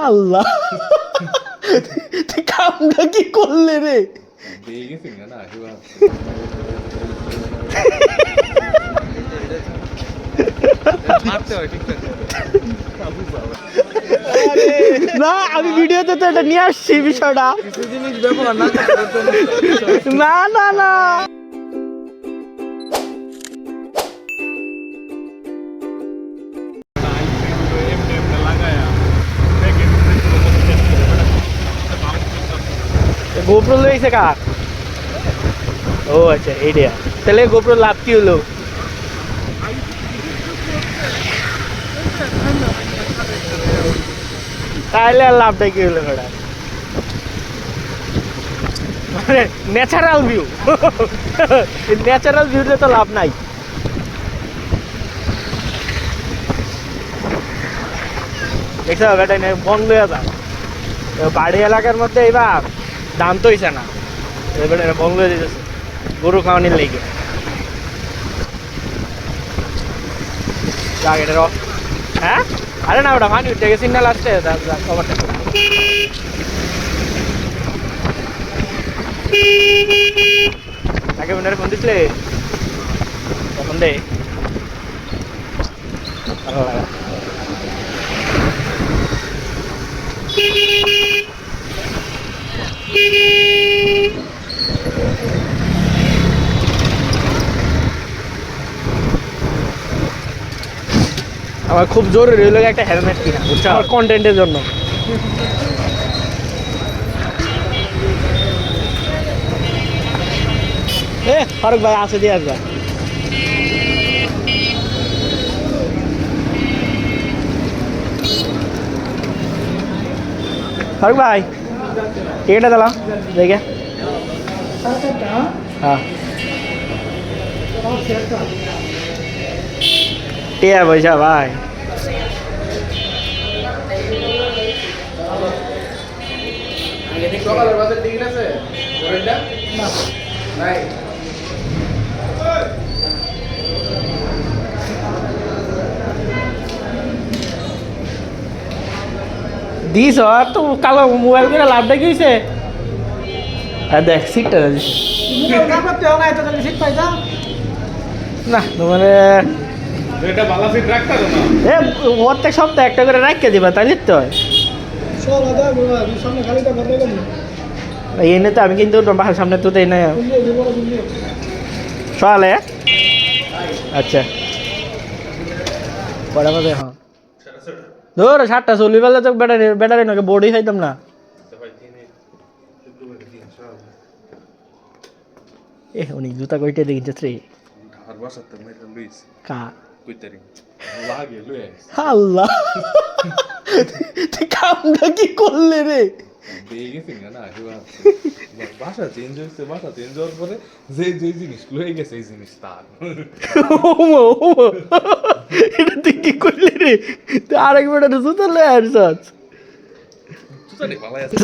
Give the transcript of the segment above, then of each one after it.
আল্লাহ কামটা কি করলে রে? না আমি ভিডিওতে তো এটা নিয়ে আসছি বিষয়টা। না না না গোপ্রো লইছে কার? ও আচ্ছা এইটা। তাহলে গোপ্রো লাভ কি হলো? তাহলে আর লাভটা কি হলো ম্যাডাম? মানে ন্যাচারাল ভিউ, ন্যাচারাল ভিউতে তো লাভ নাই। দেখছো বেটা বন্ধ হয়ে যায় বাড়ি এলাকার মধ্যে। এবার দাম তো হইছে না, এবার বন্ধ হয়ে যেতেছে গরু খাওয়ানির লেগে। হ্যাঁ আরে না ওটা পানি উঠে গেছে, সিগন্যাল আসছে কভারটা তাকে মনে ফোন দিছিলে তখন দে ভালো লাগা। আমার খুব জরুরি হলো একটা হেলমেট কিনা, বুঝছো, আমার কন্টেন্টের জন্য। ফারুক ভাই আসে দিয়ে আসবা। ফারুক ভাই টিকিটটা দিলাম দেখে। হ্যাঁ টিয়া পয়সা ভাই দিস আর তো কালো মোবাইল করে লাভটা কি হয়েছে? দেখ সিটটা না মানে প্রত্যেক সপ্তাহে একটা করে রাখতে দিবা, তাই লিখতে হয়। এনে তো আমি কিন্তু বাসার সামনে তো তাই না সকালে। আচ্ছা কটা বাজে? হ্যাঁ ধর 7টা চল্লি বেলা তো ব্যাটারি ব্যাটারি নাকি বোর্ডই খাইতাম না। উনি জুতা কইটা দেখিস রে আল্লাহ কামটা কি করলে রে? বাসা চেঞ্জ হয়েছে, বাসা চেঞ্জ হওয়ার পরে যে যে জিনিসগুলো হয়ে গেছে এই জিনিস তার। এটা তুই কি করলি রে? তুই আরেক বেটা জুতা লয়ে আসছস। জুতাটি ভালো আছে।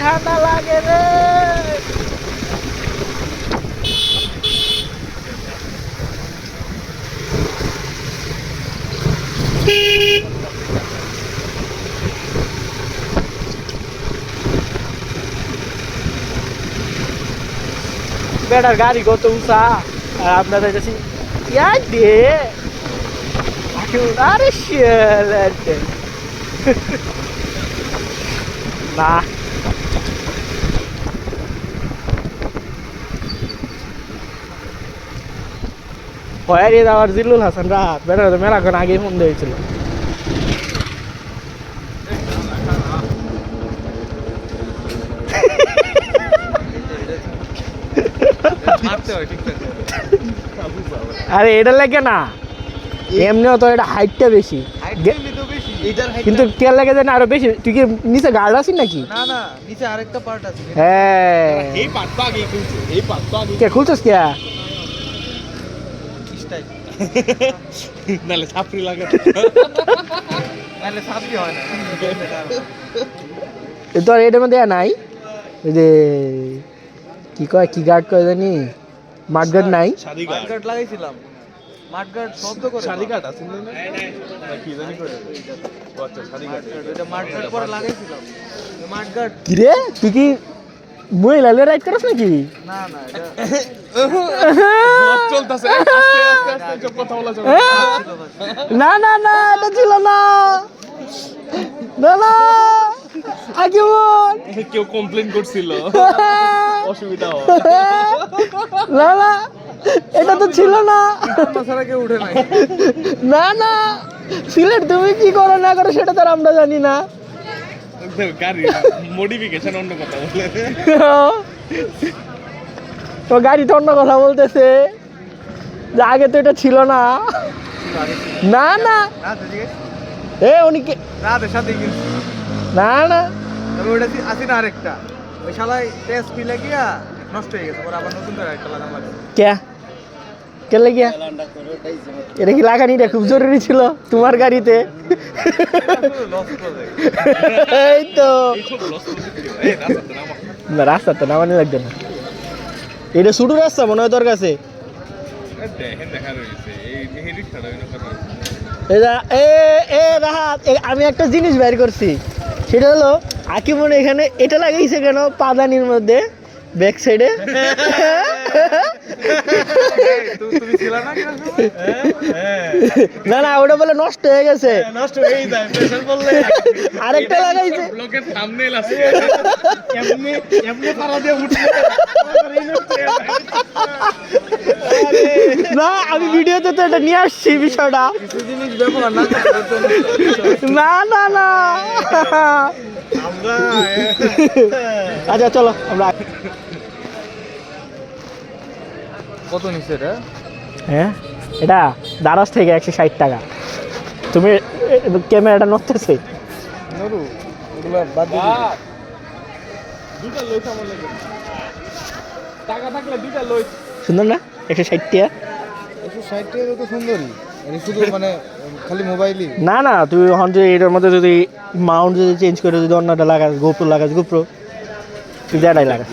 ঠান্ডা লাগে রে। বেটার গাড়ি কত উঁচা আর আপনাদের কাছে ইয়া দিয়ে আরে shit. না পয়ারি আবার জিল্লুল হাসান রাত বেটা তো মেলাক্ষণ আগেই ফোন দিয়েছিল আরে এটা লাগে না এমনিও তো এটা হাইটটা বেশি কিন্তু তেল লাগে যে না আরো বেশি তুই কি নিচে গার্ড আছিস নাকি না না নিচে আরেকটা পার্ট আছে হ্যাঁ এই পাতটা আগে খুলছে এই পাতটা আগে কে খুলছস কে স্টাইল নালে ছাপরি লাগে নালে সাপই হয় না তোর এটার মধ্যে নাই ওই যে কি কয় কি গার্ড কয় জানি মাঠ গার্ড নাই শাদি মাঠ গার্ড লাগাইছিলাম মাঠ গার্ড শব্দ করে শাদি কাট আছে না না কি জানি করে আচ্ছা শাদি কাট এটা মাঠ গার্ড পরে লাগাইছিলাম মাঠ গার্ড কি রে তুই কি মহিলা রাইড করছ নাকি না না এটা চলতেছে আস্তে আস্তে আস্তে সব কথা বলা যাবে না না না এটা ছিল না না না আগে বল কেউ কমপ্লেইন করছিল অসুবিধা হয় না না এটা তো ছিল না ছাড়া কেউ উঠে নাই না না সিলেট তুমি কি করো না করো সেটা তো আর আমরা জানি না গাড়ি মডিফিকেশন অন্য কথা বলে তো গাড়ি তো অন্য কথা বলতেছে যে আগে তো এটা ছিল না না না রাতে ঠিক আছে এ উনি কে রাতে সাথে কিন্তু না না তবে ওটা আছে না আরেকটা ওই শালাই টেস্ট পিলে গিয়া নষ্ট হয়ে গেছে পরে আবার নতুন করে একটা লাগানো লাগবে কে কে লাগিয়া এটা কি লাগানিটা খুব জরুরি ছিল তোমার গাড়িতে লস প্রজেক্ট এই তো ছোট লস এই রাস্তাতে নামা না রাস্তাতে নামানি লাগবে না এটা শুধু রাস্তা মনে হয় তোর কাছে দেখেন দেখা রয়েছে এই হেডি ছাড়া হইলো কথা রাহাত আমি একটা জিনিস বের করছি সেটা হলো আকিমন এখানে এটা লাগাইছে কেন পাদানির মধ্যে ব্যাক সাইডে তুমি ছিল না কি না না ওটা বলে নষ্ট হয়ে গেছে নষ্ট হয়েই যায় প্রেসার পড়লে আরেকটা লাগাইছে ব্লকের থাম্বনেল আছে এমনি এমনি পারা দিয়ে উঠছে না আমি ভিডিওতে তো এটা নিয়ে আসছি বিষয়টা কিছু জিনিস ব্যবহার না না না না আমরা আচ্ছা চলো আমরা কত নিচ্ছে এটা হ্যাঁ এটা দারাজ থেকে 160 টাকা তুমি ক্যামেরাটা নড়তেছে নরু ওগুলা বাদ দিয়ে দুটা লই সামনে লাগে টাকা থাকলে দুটা লই সুন্দর না 160 টাকা 160 টাকা তো সুন্দরই মানে শুধু মানে খালি মোবাইলই না না তুই এখন যে এটার মধ্যে যদি মাউন্ট যদি চেঞ্জ করে যদি অন্যটা লাগাস গোপ্রো লাগাস গোপ্রো তুই যেটাই লাগাস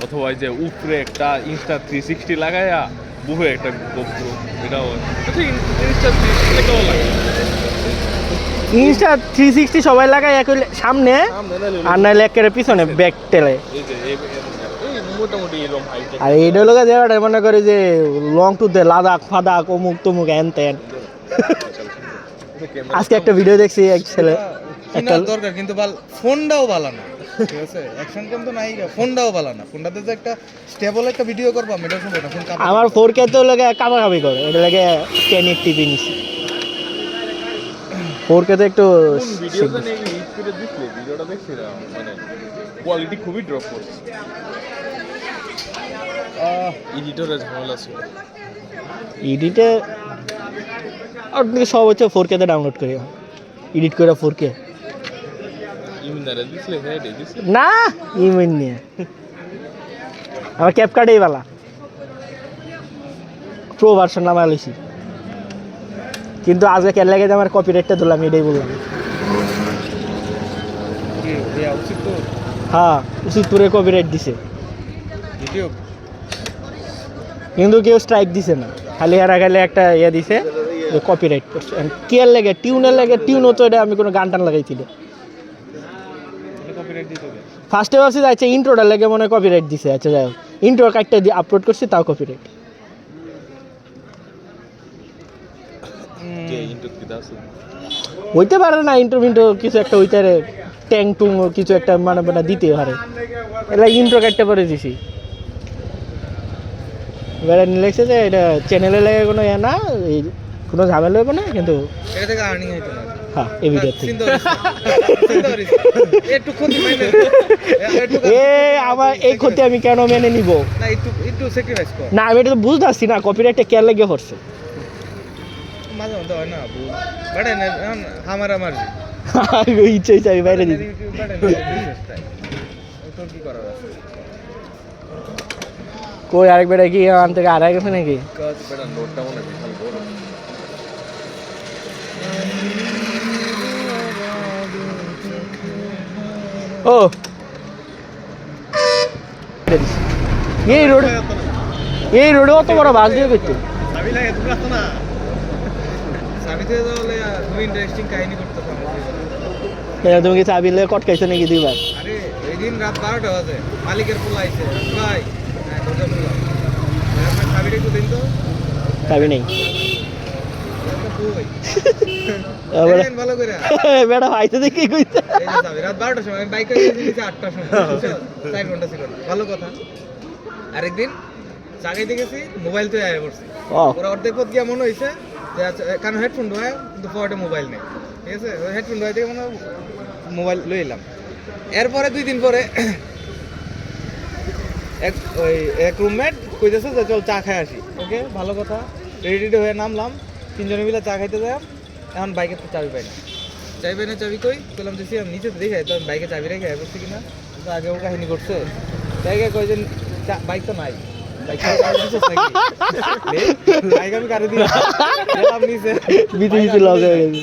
অথবা এই যে উপরে একটা ইনস্টা 360 লাগায়া বুহে একটা গোপ্রো এটাও আচ্ছা ইনস্টা 360 লাগাও লাগে ইনস্টা 360 সবাই লাগায় এক সামনে আর নাইলে একেবারে পিছনে ব্যাক টেলে এই যে এই মোটামুটি এরকম হাইট আর এইটা লোক যেটা মনে করে যে লং টুতে লাদাখ ফাদাক অমুক তমুক হ্যান ত্যান আজকে একটা ভিডিও দেখছি এক ছেলে একটা কিনার দরকার কিন্তু ফোনটাও ভালো না ঠিক আছে অ্যাকশন ক্যাম তো নাই ফোনটাও ভালো না ফোনটাতে যে একটা স্টেবল একটা ভিডিও করবা এটা সম্ভব না ফোন কাপড় আমার 4K তো লাগে কামাকামি করে এটা লাগে 1080p নিছি 4K তো একটু ভিডিওটা নিয়ে হিট করে দিছিলে ভিডিওটা দেখছিলাম মানে কোয়ালিটি খুবই ড্রপ করছে এডিটরের ঝামেলা ছিল এডিটে আর তুমি সব হচ্ছে 4K তে ডাউনলোড করি এডিট করে 4K ইমিনারে দিছিলে হ্যাঁ দিছিলে না ইমেন নিয়ে আমার ক্যাপকার্ডেই বালা প্রো ভার্সন নামা লইছি কিন্তু আজকে কেন লাগে যে আমার কপিরাইটটা ধরলাম এটাই বললাম কি দেয়া উচিত তো হ্যাঁ উচিতপুরে কপিরাইট দিছে ভিডিও কিন্তু কেউ স্ট্রাইক দিছে না খালি হারা খালি একটা ইয়ে দিছে কপিরাইট করছে কে লাগে টিউনের লাগে টিউনও তো এটা আমি কোনো গান টান লাগাইছিল কপিরাইট দিতে হবে ফার্স্টে ভাবছি আচ্ছা ইন্ট্রোটা লাগে মনে হয় কপিরাইট দিছে আচ্ছা যাই হোক ইন্ট্রো কাটটা দিয়ে আপলোড করছি তাও কপিরাইট যে ইন্টুত কিতা আছে হইতে পারে না ইন্টারভিউ কিছু একটা হইতে পারে ট্যাং টুং কিছু একটা মানে মানে দিতে পারে এটা ইন্ট্রো কাটতে পারে দিছি এবারে লিখছে যে এটা চ্যানেলে লাগে কোনো ইয়ে না এই কোনো ঝামেলা হবে না কিন্তু এটা থেকে আর্নিং হইতো না হ্যাঁ এই ভিডিও থেকে চিন্তা করিস একটু ক্ষতি পাইলে এ আমার এই ক্ষতি আমি কেন মেনে নিব না একটু একটু স্যাক্রিফাইস কর না আমি এটা তো বুঝতেছি না কপিরাইটটা কে লাগে হচ্ছে মাঝে মধ্যে হয় না ভুল বাড়াই না এখন আমার ইচ্ছা ইচ্ছা আমি বাইরে দিই তোর কি করার আছে কই আরেক বেটা কি আন থেকে আড়াই গেছে নাকি কাজ বেটা নোটটা মনে হয় বিশাল বড় ও এই রোডে অত বড় বাস দিয়ে করতে আমি লাগে তুমি আসতো না সাবিতে তাহলে তুমি ইন্টারেস্টিং কাহিনী করতেছ তুমি কি চাবি লেগে কটকাইছো নাকি দুইবার আরে এই দিন রাত 12টা বাজে মালিকের পোলা আইছে ভাই হ্যাঁ দরজা খোলা আপনার চাবিটা একটু দিন তো চাবি নেই দেখেন ভালো করে বেটা ভাইতে দেখি কইছে এই যে চাবি রাত 12টার সময় আমি বাইকে গেছি 8টার সময় 4 ঘন্টা ছিল ভালো কথা আরেকদিন চাগাইতে গেছি মোবাইল তো আয়া পড়ছি ও ওরা অর্ধেক পথ গিয়া মনে হয়েছে যে কারণ হেডফোন ঢোয় কিন্তু পকেটে মোবাইল নেই ঠিক আছে ওই হেডফোন ঢোয় থেকে মনে মোবাইল লই এলাম এরপরে 2 দিন পরে এক রুমমেট কইতেছে যে চল চা খাই আসি ওকে ভালো কথা রেডি হয়ে নামলাম তিনজনে মিলে চা খাইতে যাই এখন বাইকের তো চাবি পাই না চাবি কই বললাম যে আমি নিচে দেখে তো বাইকে চাবি রেখে বসছি কিনা তো আগেও কাহিনী করছে জায়গায় কয় যে বাইক তো নাই বাইক আমি কারে দিলাম নিচে বিদেশি লগ হয়ে গেছে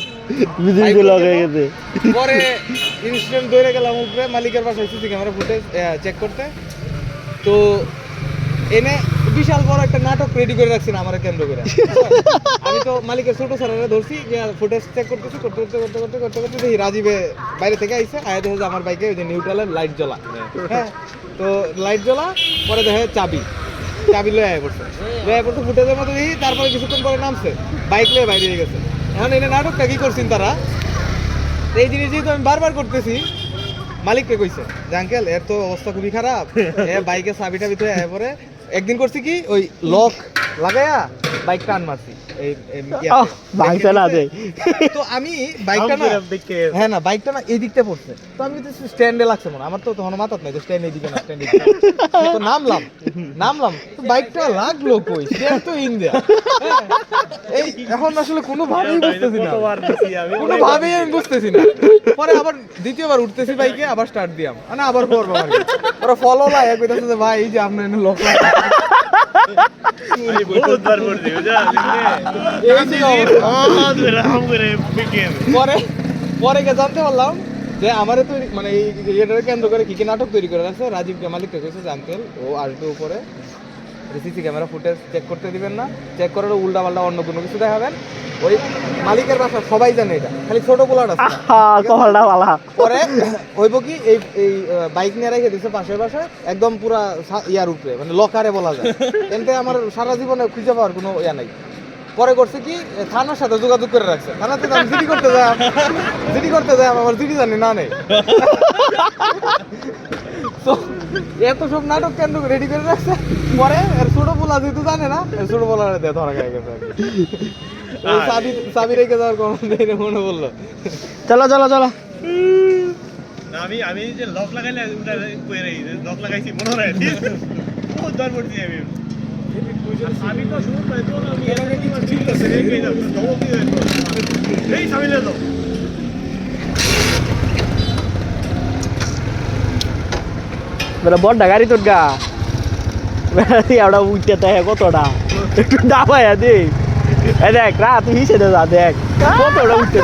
বিদেশি লগ হয়ে গেছে পরে ইনস্ট্যান্ট দৌড়ে গেলাম উপরে মালিকের বাসায় সিসি ক্যামেরা ফুটেজ চেক করতে তো এনে বিশাল বড় একটা নাটক রেডি করে রাখছি না আমার কেন্দ্র করে আমি তো মালিকের ছোট স্যারেরা ধরছি যে ফুটেজ চেক করতেছি করতে দেখি রাজীবে বাইরে থেকে আইসে আয়া দেখে যে আমার বাইকে ওই যে নিউট্রালের লাইট জ্বলা হ্যাঁ তো লাইট জ্বলা পরে দেখে চাবি লয়ে আয়া পড়ছে ফুটেজের মতো দেখি তারপরে কিছুক্ষণ পরে নামছে বাইক লয়ে বাইরে গেছে এখন এনে নাটকটা কি করছেন তারা এই জিনিস যেহেতু আমি বারবার করতেছি মালিককে কইছে যে আঙ্কেল এর তো অবস্থা খুবই খারাপ বাইকের চাবিটা ভিতরে আয়া পরে একদিন করছি কি ওই লক লাগায়া বাইক টান মারছি ভাঙছে না দেয় তো আমি বাইকটা না হ্যাঁ না বাইকটা না এই দিকটা পড়ছে তো আমি তো স্ট্যান্ডে লাগছে মনে আমার তো তখন মাথাত নাই যে স্ট্যান্ড এই দিকে না স্ট্যান্ড তো নামলাম তো বাইকটা লাগলো কই স্ট্যান্ড তো ইন দেয়া এই এখন আসলে কোনো ভাবেই বুঝতেছি না কোনো ভাবেই আমি বুঝতেছি না পরে আবার দ্বিতীয়বার উঠতেছি বাইকে আবার স্টার্ট দিলাম মানে আবার করবো আর কি ওরা ফলো লাগে কইতাছে যে ভাই এই যে আপনার এনে লক পরে জানতে পারলাম যে আমারে তো মানে এটার কেন্দ্র করে কি নাটক তৈরি করে রাখছে রাজীবকে মালিককে কইছে যে আঙ্কেল ও আসবে উপরে সিসি ক্যামেরা ফুটেজ চেক করতে দিবেন না চেক করার উল্টা পাল্টা অন্য কোনো কিছু দেখাবেন ওই মালিকের বাসা সবাই জানে এটা খালি ছোট পোলাটা পরে হইব কি এই বাইক নিয়ে রেখে দিচ্ছে পাশের বাসায় একদম পুরা ইয়ার উপরে মানে লকারে বলা যায় এতে আমার সারা জীবনে খুঁজে পাওয়ার কোনো ইয়া নাই পরে করছে কি থানার সাথে যোগাযোগ করে রাখছে থানাতে আমি জিডি করতে যাই আমার জিডি জানি না নেই তো এত সব নাটক কেন্দ্র রেডি করে রাখছে পরে ছোট পোলা যেহেতু জানে না ছোট পোলা ধরা খেয়ে গেছে চাবি রেখে যাওয়ার কোনো মনে বললো চলো আমি যে লক লাগাইলে লক লাগাইছি মনে হয় বহুত দর পড়ছি আমি তো শুনুন তো আমি চিন্তাছে এই সামিলে তো বড় গাড়ি তোর গা বেড়া উঠতে থাকে কতটা একটু ডাবাইয়া দে দেখ রাত হিসে দে যা দেখ কতটা উঠতে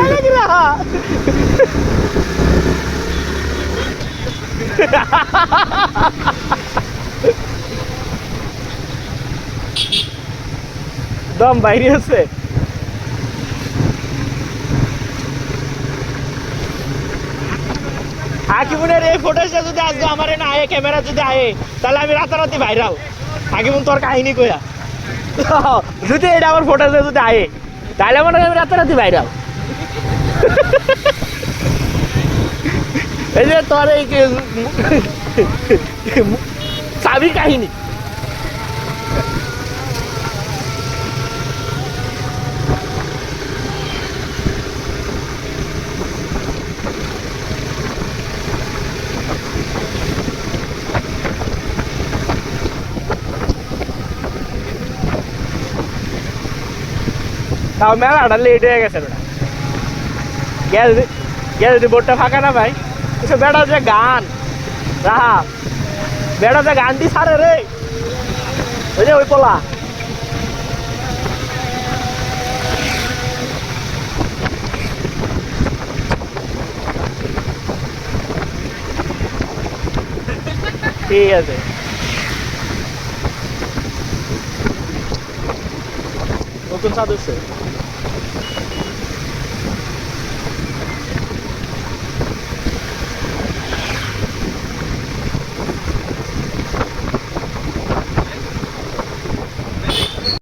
দম বাইরে আছে হাকিমুনের এই ফুটেজটা যদি আজকে আমার না আয়ে ক্যামেরা যদি আয়ে তাহলে আমি রাতারাতি ভাইরাল হাকিমুন তোর কাহিনী কইয়া যদি এটা আমার ফুটেজে যদি আয়ে তাহলে মনে হয় আমি রাতারাতি বাইরাও এই যে তোর এই চাবি কাহিনী তাও মেলাটা লেট হয়ে গেছে বেটা গ্যাস যদি বোর্ডটা ফাঁকা না ভাই এসব বেটা যে গান রাহা বেটা যে গান দি সারে রে ওই যে ওই পোলা ঠিক আছে নতুন সদস্য